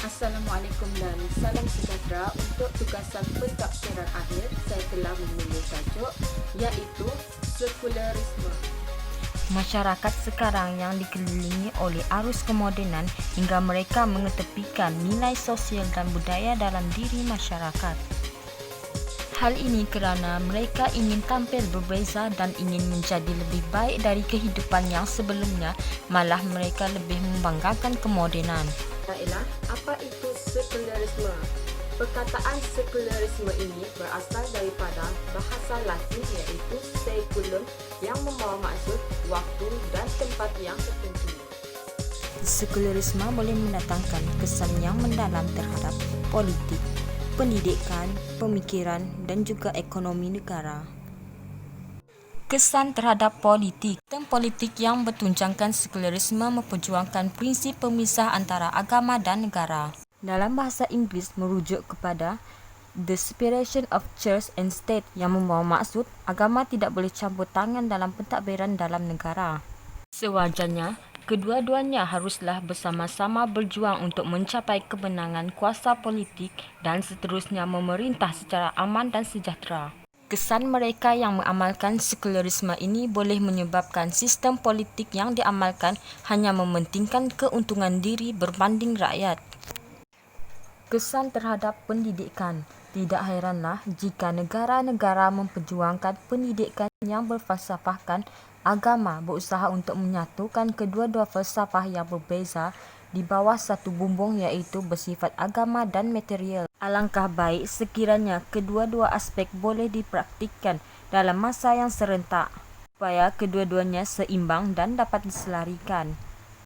Assalamualaikum dan salam sejahtera. Untuk tugasan pentafsiran akhir, saya telah memilih tajuk iaitu sekularisme. Masyarakat sekarang yang dikelilingi oleh arus kemodenan hingga mereka mengetepikan nilai sosial dan budaya dalam diri masyarakat. Hal ini kerana mereka ingin tampil berbeza dan ingin menjadi lebih baik dari kehidupan yang sebelumnya, malah mereka lebih membanggakan kemodenan. Baiklah, apa itu sekularisme? Perkataan sekularisme ini berasal daripada bahasa Latin iaitu seculum yang membawa maksud waktu dan tempat yang tertentu. Sekularisme boleh mendatangkan kesan yang mendalam terhadap politik, pendidikan, pemikiran dan juga ekonomi negara. Kesan terhadap politik. Sistem politik yang bertunjangkan sekularisme memperjuangkan prinsip pemisah antara agama dan negara. Dalam bahasa Inggeris merujuk kepada the separation of church and state yang membawa maksud agama tidak boleh campur tangan dalam pentadbiran dalam negara. Sewajarnya, kedua-duanya haruslah bersama-sama berjuang untuk mencapai kemenangan kuasa politik dan seterusnya memerintah secara aman dan sejahtera. Kesan mereka yang mengamalkan sekularisme ini boleh menyebabkan sistem politik yang diamalkan hanya mementingkan keuntungan diri berbanding rakyat. Kesan terhadap pendidikan. Tidak heranlah jika negara-negara memperjuangkan pendidikan yang berfalsafahkan agama berusaha untuk menyatukan kedua-dua falsafah yang berbeza di bawah satu bumbung iaitu bersifat agama dan material. Alangkah baik sekiranya kedua-dua aspek boleh dipraktikkan dalam masa yang serentak supaya kedua-duanya seimbang dan dapat diselarikan.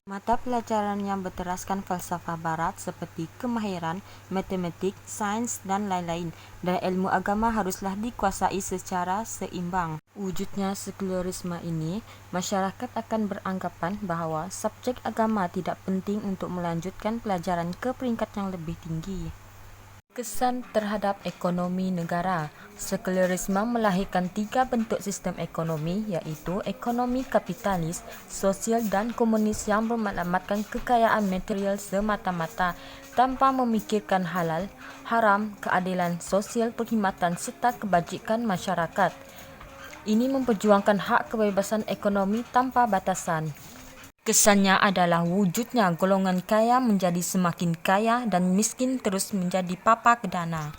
Mata pelajaran yang berteraskan falsafah barat seperti kemahiran, matematik, sains dan lain-lain dan ilmu agama haruslah dikuasai secara seimbang. Wujudnya sekularisme ini, masyarakat akan beranggapan bahawa subjek agama tidak penting untuk melanjutkan pelajaran ke peringkat yang lebih tinggi. Kesan terhadap ekonomi negara. Sekularisme melahirkan tiga bentuk sistem ekonomi iaitu ekonomi kapitalis, sosial dan komunis yang bermaklumatkan kekayaan material semata-mata tanpa memikirkan halal, haram, keadilan sosial, perkhidmatan serta kebajikan masyarakat. Ini memperjuangkan hak kebebasan ekonomi tanpa batasan. Kesannya adalah wujudnya golongan kaya menjadi semakin kaya dan miskin terus menjadi papak dana.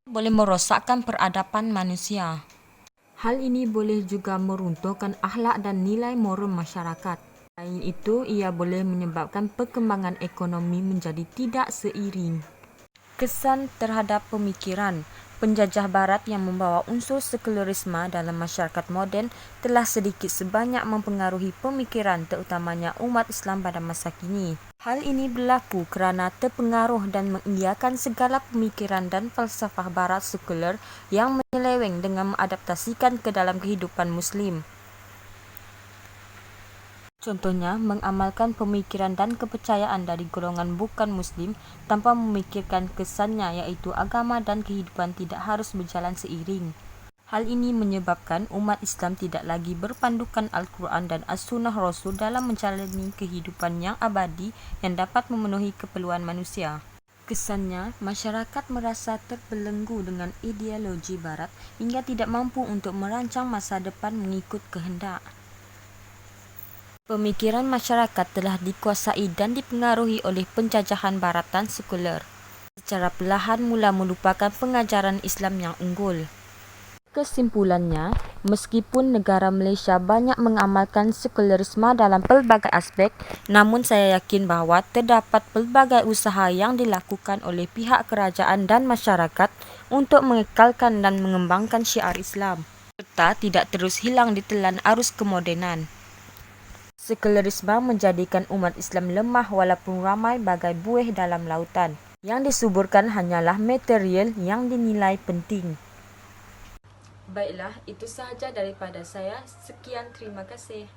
Boleh merosakkan peradaban manusia. Hal ini boleh juga meruntuhkan akhlak dan nilai moral masyarakat. Selain itu, ia boleh menyebabkan perkembangan ekonomi menjadi tidak seiring. Kesan terhadap pemikiran. Penjajah barat yang membawa unsur sekularisme dalam masyarakat moden telah sedikit sebanyak mempengaruhi pemikiran terutamanya umat Islam pada masa kini. Hal ini berlaku kerana terpengaruh dan mengiyakan segala pemikiran dan falsafah barat sekular yang menyeleweng dengan mengadaptasikan ke dalam kehidupan Muslim. Contohnya, mengamalkan pemikiran dan kepercayaan dari golongan bukan Muslim tanpa memikirkan kesannya iaitu agama dan kehidupan tidak harus berjalan seiring. Hal ini menyebabkan umat Islam tidak lagi berpandukan Al-Quran dan As-Sunnah Rasul dalam menjalani kehidupan yang abadi yang dapat memenuhi keperluan manusia. Kesannya, masyarakat merasa terbelenggu dengan ideologi barat hingga tidak mampu untuk merancang masa depan mengikut kehendak. Pemikiran masyarakat telah dikuasai dan dipengaruhi oleh penjajahan baratan sekular. Secara perlahan mula melupakan pengajaran Islam yang unggul. Kesimpulannya, meskipun negara Malaysia banyak mengamalkan sekularisme dalam pelbagai aspek, namun saya yakin bahawa terdapat pelbagai usaha yang dilakukan oleh pihak kerajaan dan masyarakat untuk mengekalkan dan mengembangkan syiar Islam, serta tidak terus hilang ditelan arus kemodenan. Sekularisme menjadikan umat Islam lemah walaupun ramai bagai buih dalam lautan. Yang disuburkan hanyalah material yang dinilai penting. Baiklah, itu sahaja daripada saya. Sekian, terima kasih.